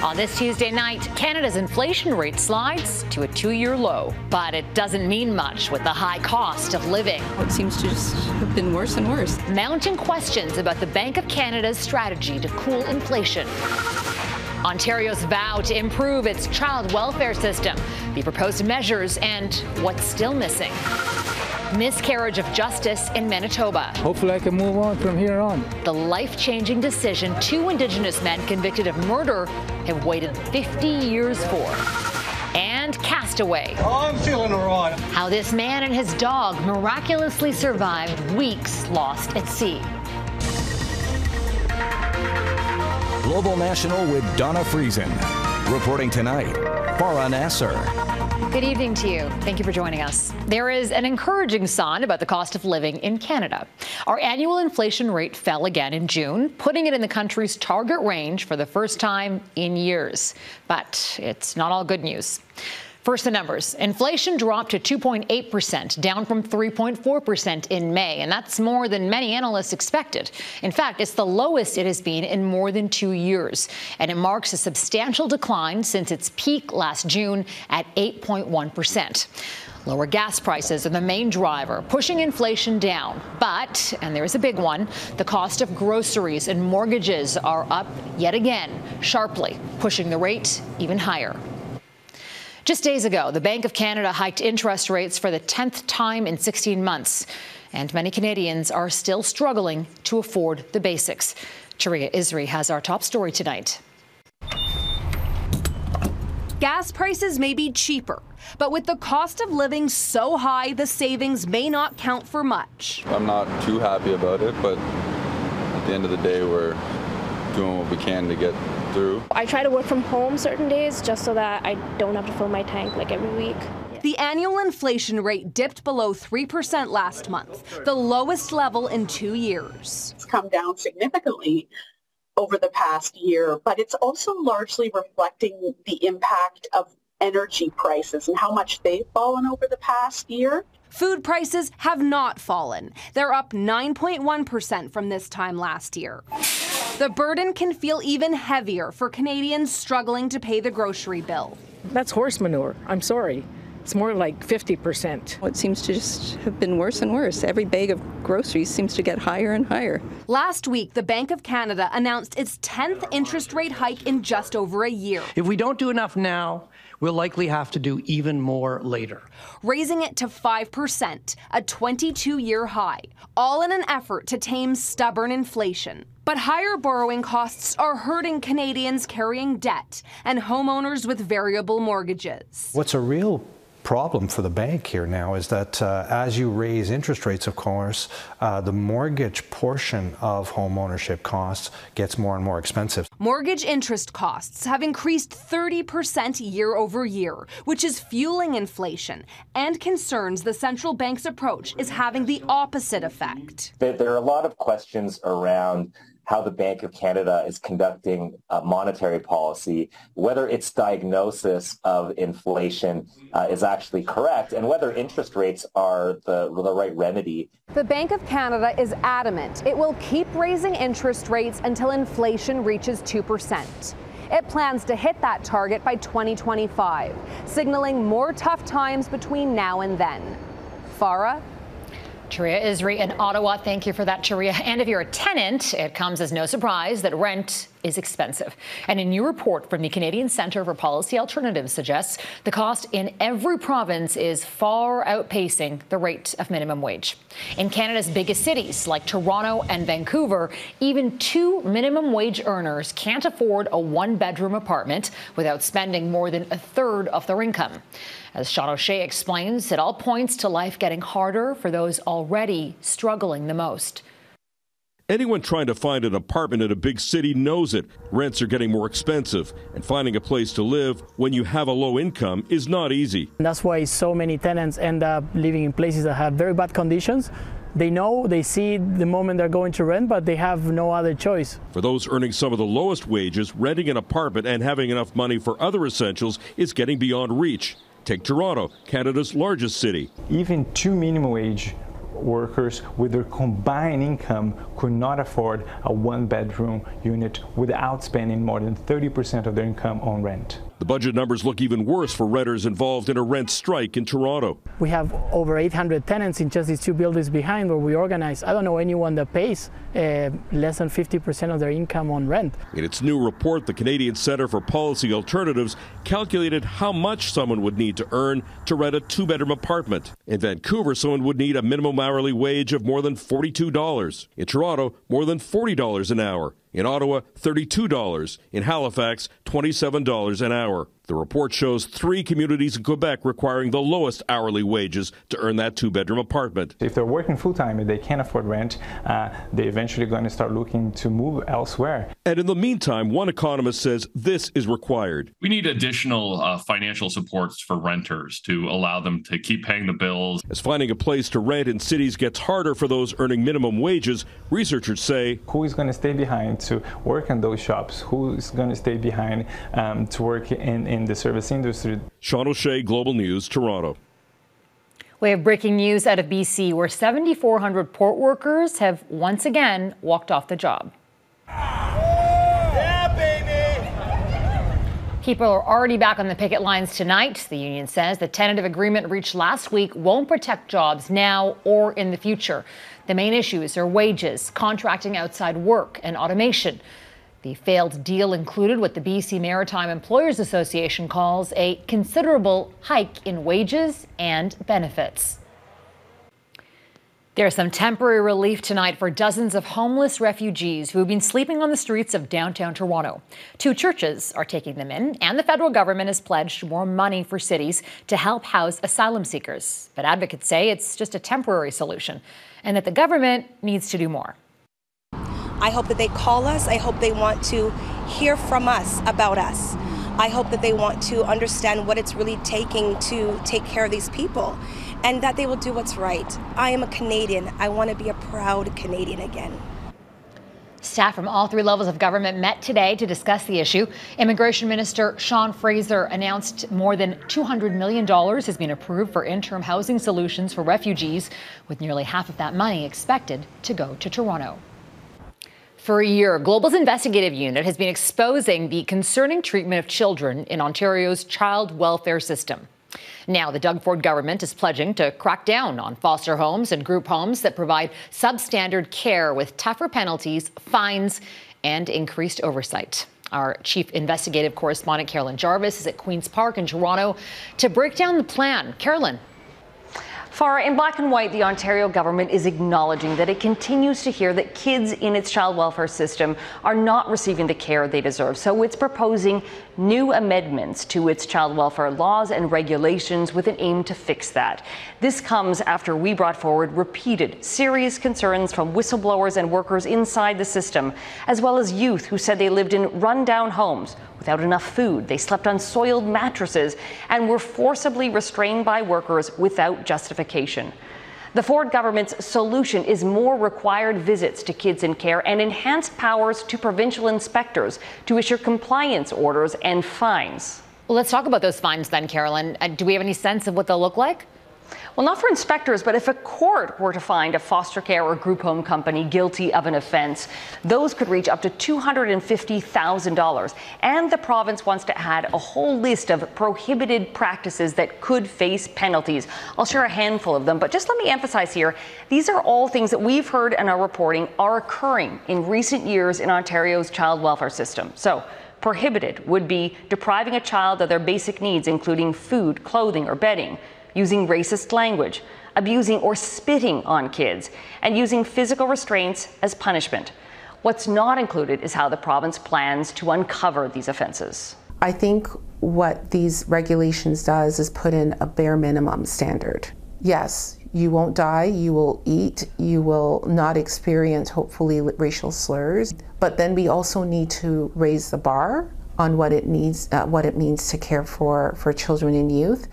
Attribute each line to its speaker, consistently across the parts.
Speaker 1: On this Tuesday night, Canada's inflation rate slides to a 2-year low. But it doesn't mean much with the high cost of living.
Speaker 2: It seems to just have been worse and worse.
Speaker 1: Mounting questions about the Bank of Canada's strategy to cool inflation. Ontario's vow to improve its child welfare system, the proposed measures, and what's still missing. Miscarriage of justice in Manitoba.
Speaker 3: Hopefully I can move on from here on.
Speaker 1: The life-changing decision 2 Indigenous men convicted of murder have waited 50 years for. And Castaway.
Speaker 4: Oh, I'm feeling all right.
Speaker 1: How this man and his dog miraculously survived weeks lost at sea.
Speaker 5: Global National with Donna Friesen. Reporting tonight, Farah Nasser.
Speaker 1: Good evening to you. Thank you for joining us. There is an encouraging sign about the cost of living in Canada. Our annual inflation rate fell again in June, putting it in the country's target range for the first time in years. But it's not all good news. First, the numbers. Inflation dropped to 2.8%, down from 3.4% in May, and that's more than many analysts expected. In fact, it's the lowest it has been in more than 2 years, and it marks a substantial decline since its peak last June at 8.1%. Lower gas prices are the main driver, pushing inflation down. But, and there is a big one, the cost of groceries and mortgages are up yet again, sharply, pushing the rate even higher. Just days ago, the Bank of Canada hiked interest rates for the 10th time in 16 months, and many Canadians are still struggling to afford the basics. Touria Izri has our top story tonight.
Speaker 6: Gas prices may be cheaper, but with the cost of living so high, the savings may not count for much.
Speaker 7: I'm not too happy about it, but at the end of the day, we're doing what we can to get through.
Speaker 8: I try to work from home certain days just so that I don't have to fill my tank like every week.
Speaker 6: The annual inflation rate dipped below 3% last month, the lowest level in 2 years.
Speaker 9: It's come down significantly over the past year, but it's also largely reflecting the impact of energy prices and how much they've fallen over the past year.
Speaker 6: Food prices have not fallen. They're up 9.1% from this time last year. The burden can feel even heavier for Canadians struggling to pay the grocery bill.
Speaker 10: That's horse manure. I'm sorry. It's more like 50%.
Speaker 2: It seems to just have been worse and worse. Every bag of groceries seems to get higher and higher.
Speaker 6: Last week, the Bank of Canada announced its 10th interest rate hike in just over a year.
Speaker 11: If we don't do enough now, we'll likely have to do even more later.
Speaker 6: Raising it to 5%, a 22-year high, all in an effort to tame stubborn inflation. But higher borrowing costs are hurting Canadians carrying debt and homeowners with variable mortgages.
Speaker 12: What's a real problem for the bank here now is that as you raise interest rates, of course, the mortgage portion of home ownership costs gets more and more expensive.
Speaker 6: Mortgage interest costs have increased 30% year over year, which is fueling inflation and concerns the central bank's approach is having the opposite effect.
Speaker 13: There are a lot of questions around how the Bank of Canada is conducting monetary policy, whether its diagnosis of inflation is actually correct, and whether interest rates are the right remedy.
Speaker 6: The Bank of Canada is adamant it will keep raising interest rates until inflation reaches 2%. It plans to hit that target by 2025, signaling more tough times between now and then. Farah?
Speaker 1: Touria Izri in Ottawa. Thank you for that, Touria. And if you're a tenant, it comes as no surprise that rent is expensive. And a new report from the Canadian Centre for Policy Alternatives suggests the cost in every province is far outpacing the rate of minimum wage. In Canada's biggest cities like Toronto and Vancouver, even 2 minimum wage earners can't afford a 1-bedroom apartment without spending more than a third of their income. As Seán O'Shea explains, it all points to life getting harder for those already struggling the most.
Speaker 14: Anyone trying to find an apartment in a big city knows it. Rents are getting more expensive, and finding a place to live when you have a low income is not easy.
Speaker 3: And that's why so many tenants end up living in places that have very bad conditions. They know, they see the moment they're going to rent, but they have no other choice.
Speaker 14: For those earning some of the lowest wages, renting an apartment and having enough money for other essentials is getting beyond reach. Take Toronto, Canada's largest city.
Speaker 15: Even 2 minimum wage
Speaker 4: workers with their combined income could not afford a one-bedroom unit without spending more than 30% of their income on rent.
Speaker 14: The budget numbers look even worse for renters involved in a rent strike in Toronto.
Speaker 3: We have over 800 tenants in just these two buildings behind where we organize. I don't know anyone that pays less than 50% of their income on rent.
Speaker 14: In its new report, the Canadian Centre for Policy Alternatives calculated how much someone would need to earn to rent a two-bedroom apartment. In Vancouver, someone would need a minimum hourly wage of more than $42. In Toronto, more than $40 an hour. In Ottawa, $32. In Halifax, $27 an hour. The report shows 3 communities in Quebec requiring the lowest hourly wages to earn that two-bedroom apartment.
Speaker 4: If they're working full-time and they can't afford rent, they're eventually going to start looking to move elsewhere.
Speaker 14: And in the meantime, one economist says this is required.
Speaker 15: We need additional financial supports for renters to allow them to keep paying the bills.
Speaker 14: As finding a place to rent in cities gets harder for those earning minimum wages, researchers say,
Speaker 4: who is going to stay behind to work in those shops? Who is going to stay behind to work in the service industry?
Speaker 14: Seán O'Shea, Global News, Toronto.
Speaker 1: We have breaking news out of BC where 7,400 port workers have once again walked off the job.
Speaker 16: Yeah, baby!
Speaker 1: People are already back on the picket lines tonight. The union says the tentative agreement reached last week won't protect jobs now or in the future. The main issues are wages, contracting outside work, and automation. The failed deal included what the BC Maritime Employers Association calls a considerable hike in wages and benefits. There's some temporary relief tonight for dozens of homeless refugees who have been sleeping on the streets of downtown Toronto. 2 churches are taking them in, and the federal government has pledged more money for cities to help house asylum seekers. But advocates say it's just a temporary solution and that the government needs to do more.
Speaker 17: I hope that they call us. I hope they want to hear from us about us. I hope that they want to understand what it's really taking to take care of these people and that they will do what's right. I am a Canadian. I want to be a proud Canadian again.
Speaker 1: Staff from all 3 levels of government met today to discuss the issue. Immigration Minister Sean Fraser announced more than $200 million has been approved for interim housing solutions for refugees, with nearly half of that money expected to go to Toronto. For a year, Global's investigative unit has been exposing the concerning treatment of children in Ontario's child welfare system. Now, the Doug Ford government is pledging to crack down on foster homes and group homes that provide substandard care with tougher penalties, fines, and increased oversight. Our chief investigative correspondent, Carolyn Jarvis, is at Queen's Park in Toronto to break down the plan. Carolyn.
Speaker 18: Farah, in black and white, the Ontario government is acknowledging that it continues to hear that kids in its child welfare system are not receiving the care they deserve. So it's proposing new amendments to its child welfare laws and regulations with an aim to fix that. This comes after we brought forward repeated serious concerns from whistleblowers and workers inside the system, as well as youth who said they lived in rundown homes without enough food. They slept on soiled mattresses and were forcibly restrained by workers without justification. The Ford government's solution is more required visits to kids in care and enhanced powers to provincial inspectors to issue compliance orders and fines.
Speaker 1: Well, let's talk about those fines then, Carolyn. Do we have any sense of what they'll look like?
Speaker 18: Well, not for inspectors, but if a court were to find a foster care or group home company guilty of an offence, those could reach up to $250,000. And the province wants to add a whole list of prohibited practices that could face penalties. I'll share a handful of them, but just let me emphasize here, these are all things that we've heard in our reporting are occurring in recent years in Ontario's child welfare system. So, prohibited would be depriving a child of their basic needs, including food, clothing, or bedding, using racist language, abusing or spitting on kids, and using physical restraints as punishment. What's not included is how the province plans to uncover these offences.
Speaker 19: I think what these regulations does is put in a bare minimum standard. Yes, you won't die, you will eat, you will not experience, hopefully, racial slurs, but then we also need to raise the bar on what it means to care for children and youth.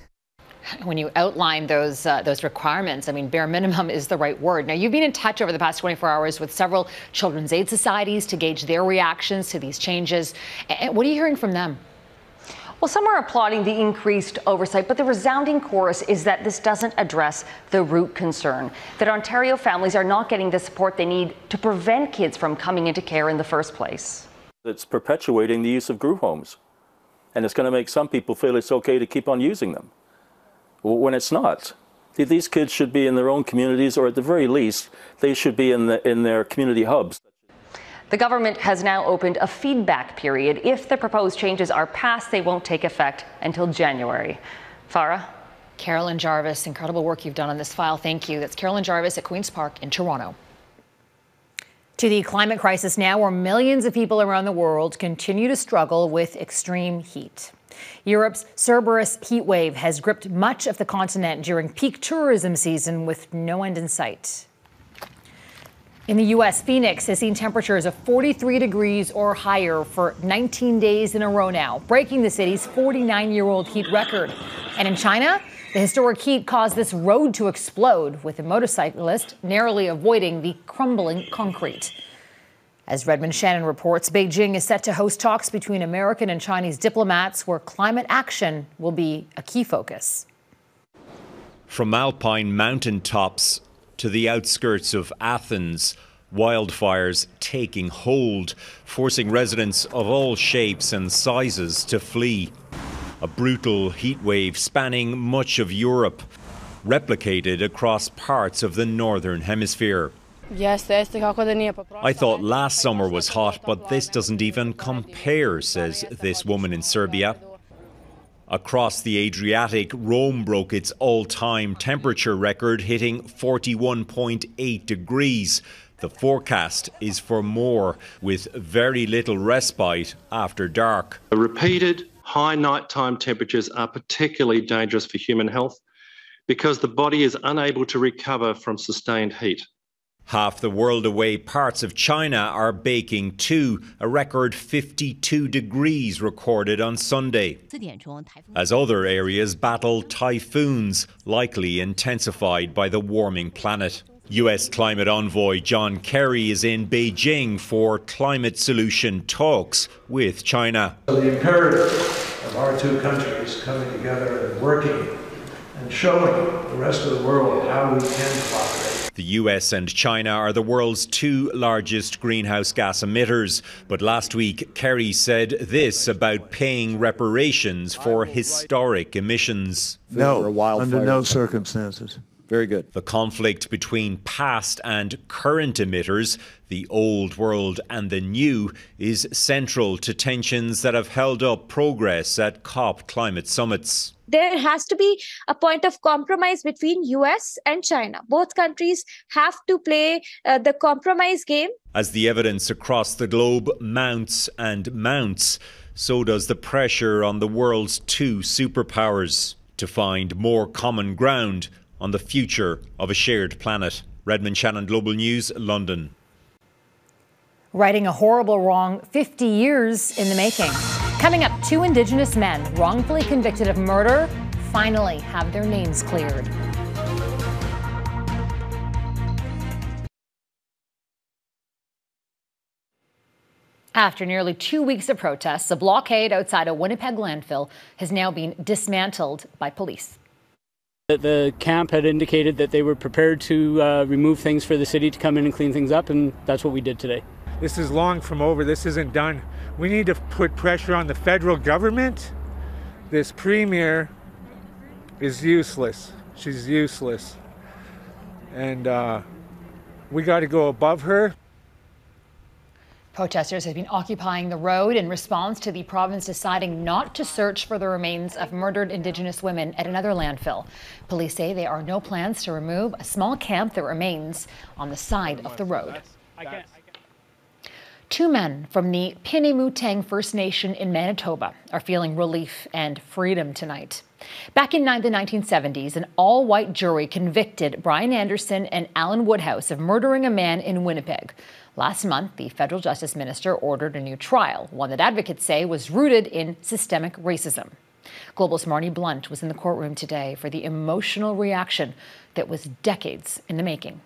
Speaker 1: When you outline those requirements, I mean, bare minimum is the right word. Now, you've been in touch over the past 24 hours with several children's aid societies to gauge their reactions to these changes. And what are you hearing from them?
Speaker 18: Well, some are applauding the increased oversight, but the resounding chorus is that this doesn't address the root concern, that Ontario families are not getting the support they need to prevent kids from coming into care in the first place.
Speaker 16: It's perpetuating the use of group homes, and it's going to make some people feel it's okay to keep on using them, when it's not. These kids should be in their own communities, or at the very least, they should be in their community hubs.
Speaker 18: The government has now opened a feedback period. If the proposed changes are passed, they won't take effect until January. Farah?
Speaker 1: Carolyn Jarvis, incredible work you've done on this file. Thank you. That's Carolyn Jarvis at Queen's Park in Toronto. To the climate crisis now, where millions of people around the world continue to struggle with extreme heat. Europe's Cerberus heat wave has gripped much of the continent during peak tourism season with no end in sight. In the U.S., Phoenix has seen temperatures of 43 degrees or higher for 19 days in a row now, breaking the city's 49-year-old heat record. And in China, the historic heat caused this road to explode, with a motorcyclist narrowly avoiding the crumbling concrete. As Redmond Shannon reports, Beijing is set to host talks between American and Chinese diplomats where climate action will be a key focus.
Speaker 20: From alpine mountaintops to the outskirts of Athens, wildfires taking hold, forcing residents of all shapes and sizes to flee. A brutal heat wave spanning much of Europe, replicated across parts of the northern hemisphere. I thought last summer was hot, but this doesn't even compare, says this woman in Serbia. Across the Adriatic, Rome broke its all-time temperature record, hitting 41.8 degrees. The forecast is for more, with very little respite after dark.
Speaker 21: Repeated high nighttime temperatures are particularly dangerous for human health because the body is unable to recover from sustained heat.
Speaker 20: Half the world away parts of China are baking too, a record 52 degrees recorded on Sunday, as other areas battle typhoons, likely intensified by the warming planet. US climate envoy John Kerry is in Beijing for climate solution talks with China.
Speaker 22: So the imperative of our two countries coming together and working and showing the rest of the world how we can cooperate.
Speaker 20: The US and China are the world's two largest greenhouse gas emitters. But last week, Kerry said this about paying reparations for historic emissions.
Speaker 22: No, under no circumstances.
Speaker 20: Very good. The conflict between past and current emitters, the old world and the new, is central to tensions that have held up progress at COP climate summits.
Speaker 23: There has to be a point of compromise between US and China. Both countries have to play the compromise game.
Speaker 20: As the evidence across the globe mounts and mounts, so does the pressure on the world's two superpowers to find more common ground on the future of a shared planet. Redmond Shannon, Global News, London.
Speaker 1: Righting a horrible wrong 50 years in the making. Coming up, 2 Indigenous men wrongfully convicted of murder finally have their names cleared. After nearly 2 weeks of protests, a blockade outside a Winnipeg landfill has now been dismantled by police.
Speaker 24: The camp had indicated that they were prepared to remove things for the city to come in and clean things up, and that's what we did today.
Speaker 25: This is long from over. This isn't done. We need to put pressure on the federal government. This premier is useless. She's useless. And we got to go above her.
Speaker 1: Protesters have been occupying the road in response to the province deciding not to search for the remains of murdered Indigenous women at another landfill. Police say there are no plans to remove a small camp that remains on the side of the road. 2 men from the Pinemutang First Nation in Manitoba are feeling relief and freedom tonight. Back in the 1970s, an all-white jury convicted Brian Anderson and Alan Woodhouse of murdering a man in Winnipeg. Last month, the federal justice minister ordered a new trial, one that advocates say was rooted in systemic racism. Global's Marnie Blunt was in the courtroom today for the emotional reaction that was decades in the making.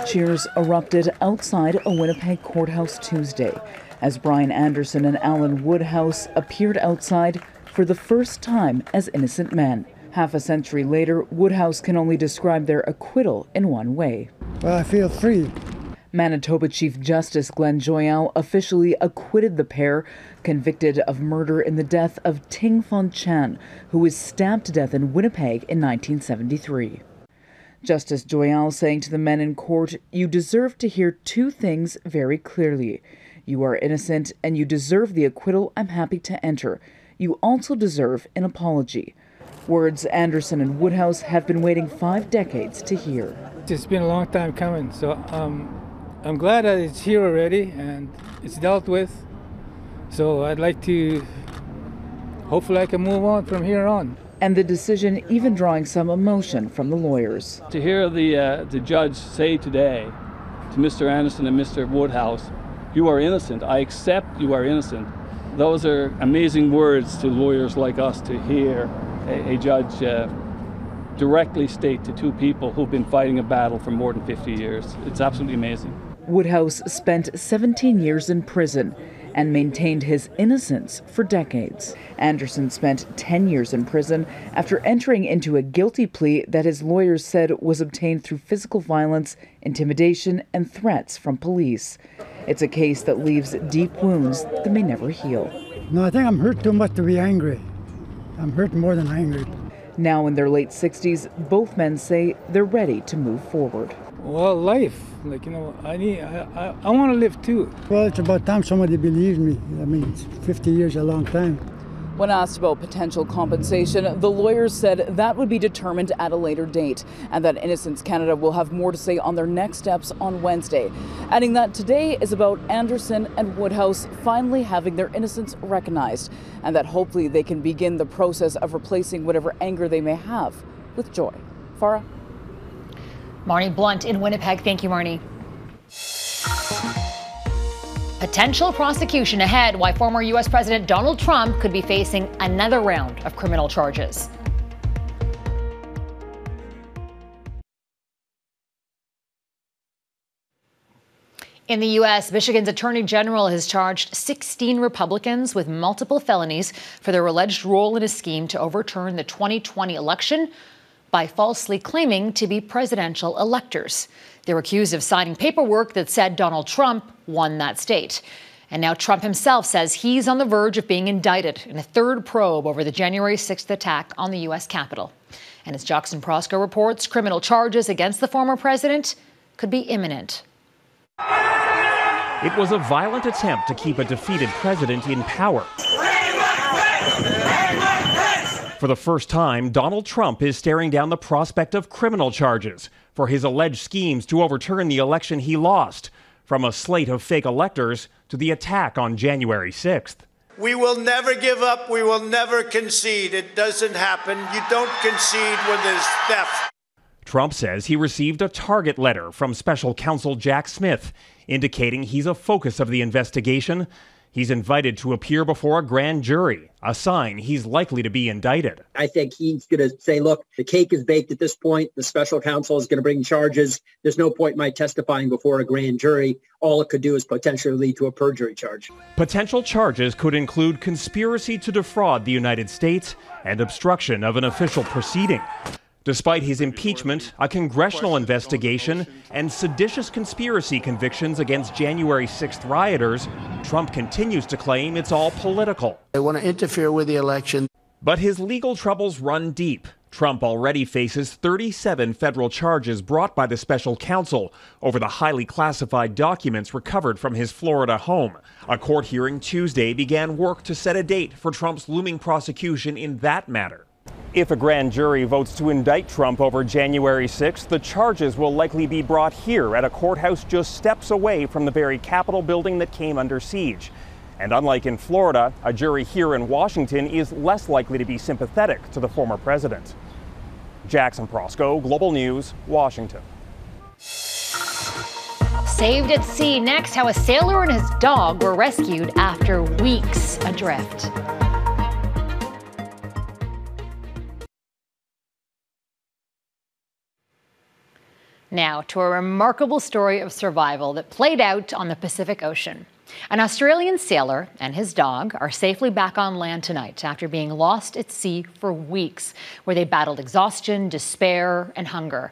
Speaker 5: Cheers erupted outside a Winnipeg courthouse Tuesday as Brian Anderson and Alan Woodhouse appeared outside for the first time as innocent men. Half a century later, Woodhouse can only describe their acquittal in one way.
Speaker 7: Well, I feel free.
Speaker 5: Manitoba Chief Justice Glenn Joyal officially acquitted the pair, convicted of murder in the death of Ting Fon Chan, who was stabbed to death in Winnipeg in 1973. Justice Joyal saying to the men in court, "You deserve to hear two things very clearly. You are innocent and you deserve the acquittal I'm happy to enter. You also deserve an apology." Words Anderson and Woodhouse have been waiting 5 decades to hear.
Speaker 7: It's been a long time coming, so I'm glad that it's here already and it's dealt with. So I'd like to, hopefully I can move on from here on.
Speaker 5: And the decision even drawing some emotion from the lawyers.
Speaker 8: To hear the judge say today to Mr. Anderson and Mr. Woodhouse, "You are innocent, I accept you are innocent." Those are amazing words to lawyers like us to hear a judge directly state to two people who've been fighting a battle for more than 50 years. It's absolutely amazing.
Speaker 5: Woodhouse spent 17 years in prison and maintained his innocence for decades. Anderson spent 10 years in prison after entering into a guilty plea that his lawyers said was obtained through physical violence, intimidation, and threats from police. It's a case that leaves deep wounds that may never heal.
Speaker 7: No, I think I'm hurt too much to be angry. I'm hurt more than angry.
Speaker 5: Now in their late 60s, both men say they're ready to move forward.
Speaker 7: Well, life, I want to live too. Well, it's about time somebody believes me. I mean, it's 50 years, a long time.
Speaker 5: When asked about potential compensation, the lawyers said that would be determined at a later date and that Innocence Canada will have more to say on their next steps on Wednesday, adding that today is about Anderson and Woodhouse finally having their innocence recognized and that hopefully they can begin the process of replacing whatever anger they may have with joy. Farah?
Speaker 1: Marnie Blunt in Winnipeg. Thank you, Marnie. Potential prosecution ahead, why former U.S. President Donald Trump could be facing another round of criminal charges. In the U.S., Michigan's Attorney General has charged 16 Republicans with multiple felonies for their alleged role in a scheme to overturn the 2020 election by falsely claiming to be presidential electors. They're accused of signing paperwork that said Donald Trump won that state. And now Trump himself says he's on the verge of being indicted in a third probe over the January 6th attack on the U.S. Capitol. And as Jackson Prosco reports, criminal charges against the former president could be imminent.
Speaker 9: It was a violent attempt to keep a defeated president in power. For the first time, Donald Trump is staring down the prospect of criminal charges for his alleged schemes to overturn the election he lost, from a slate of fake electors to the attack on January 6th.
Speaker 10: We will never give up. We will never concede. It doesn't happen. You don't concede when there's theft.
Speaker 9: Trump says he received a target letter from special counsel Jack Smith, indicating he's a focus of the investigation. He's invited to appear before a grand jury, a sign he's likely to be indicted.
Speaker 26: I think he's going to say, look, the cake is baked at this point. The special counsel is going to bring charges. There's no point in my testifying before a grand jury. All it could do is potentially lead to a perjury charge.
Speaker 9: Potential charges could include conspiracy to defraud the United States and obstruction of an official proceeding. Despite his impeachment, a congressional investigation, and seditious conspiracy convictions against January 6th rioters, Trump continues to claim it's all political.
Speaker 27: They want to interfere with the election.
Speaker 9: But his legal troubles run deep. Trump already faces 37 federal charges brought by the special counsel over the highly classified documents recovered from his Florida home. A court hearing Tuesday began work to set a date for Trump's looming prosecution in that matter. If a grand jury votes to indict Trump over January 6th, the charges will likely be brought here at a courthouse just steps away from the very Capitol building that came under siege. And unlike in Florida, a jury here in Washington is less likely to be sympathetic to the former president. Jackson Prosco, Global News, Washington.
Speaker 1: Saved at sea next, how a sailor and his dog were rescued after weeks adrift. Now to a remarkable story of survival that played out on the Pacific Ocean. An Australian sailor and his dog are safely back on land tonight after being lost at sea for weeks, where they battled exhaustion, despair, and hunger.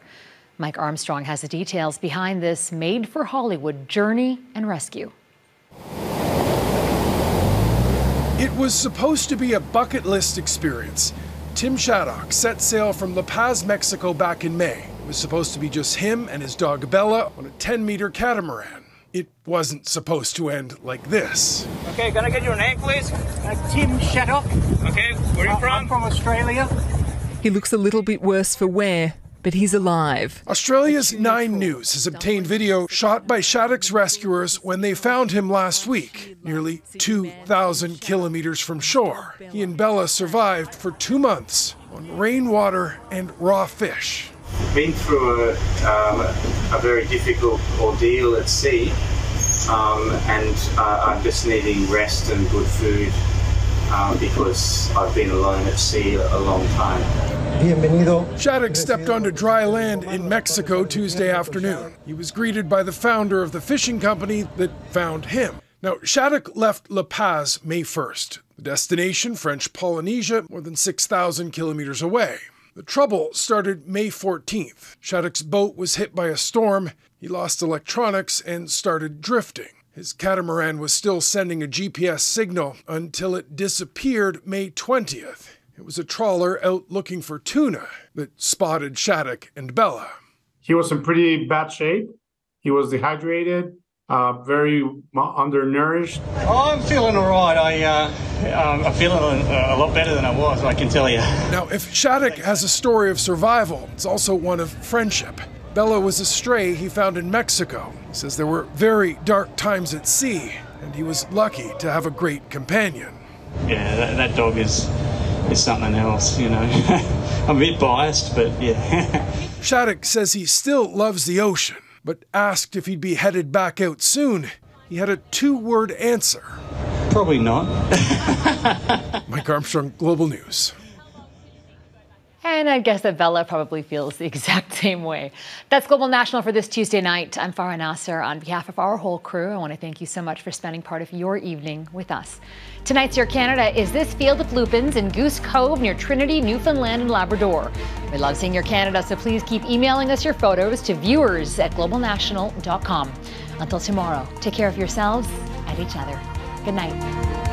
Speaker 1: Mike Armstrong has the details behind this made-for-Hollywood journey and rescue.
Speaker 2: It was supposed to be a bucket list experience. Tim Shaddock set sail from La Paz, Mexico back in May. It was supposed to be just him and his dog Bella on a 10-meter catamaran. It wasn't supposed to end like this.
Speaker 3: Okay, can I get your name, please? Tim Shaddock. Okay, where are you from? I'm from Australia.
Speaker 6: He looks a little bit worse for wear, but he's alive.
Speaker 2: Australia's 9 News has obtained video shot by Shaddock's rescuers when they found him last week, nearly 2,000 kilometers from shore. He and Bella survived for 2 months on rainwater and raw fish.
Speaker 11: Been through a very difficult ordeal at sea, and I'm just needing rest and good food because I've been alone at sea a long time.
Speaker 2: Shaddock stepped onto dry land in Mexico Tuesday afternoon. He was greeted by the founder of the fishing company that found him. Now, Shaddock left La Paz May 1st. The destination, French Polynesia, more than 6,000 kilometers away. The trouble started May 14th. Shaddock's boat was hit by a storm. He lost electronics and started drifting. His catamaran was still sending a GPS signal until it disappeared May 20th. It was a trawler out looking for tuna that spotted Shaddock and Bella.
Speaker 12: He was in pretty bad shape. He was dehydrated, very undernourished.
Speaker 3: Oh, I'm feeling all right. I'm feeling a lot better than I was, I can tell you.
Speaker 2: Now, if Shaddock has a story of survival, it's also one of friendship. Bella was a stray he found in Mexico. He says there were very dark times at sea, and he was lucky to have a great companion.
Speaker 3: Yeah, that dog is something else, you know. I'm a bit biased, but yeah.
Speaker 2: Shaddock says he still loves the ocean, but asked if he'd be headed back out soon, he had a 2-word answer.
Speaker 3: Probably not.
Speaker 2: Mike Armstrong, Global News.
Speaker 1: And I guess that Bella probably feels the exact same way. That's Global National for this Tuesday night. I'm Farah Nasser. On behalf of our whole crew, I want to thank you so much for spending part of your evening with us. Tonight's Your Canada is this field of lupins in Goose Cove near Trinity, Newfoundland and Labrador. We love seeing your Canada, so please keep emailing us your photos to viewers@globalnational.com. Until tomorrow, take care of yourselves and each other. Good night.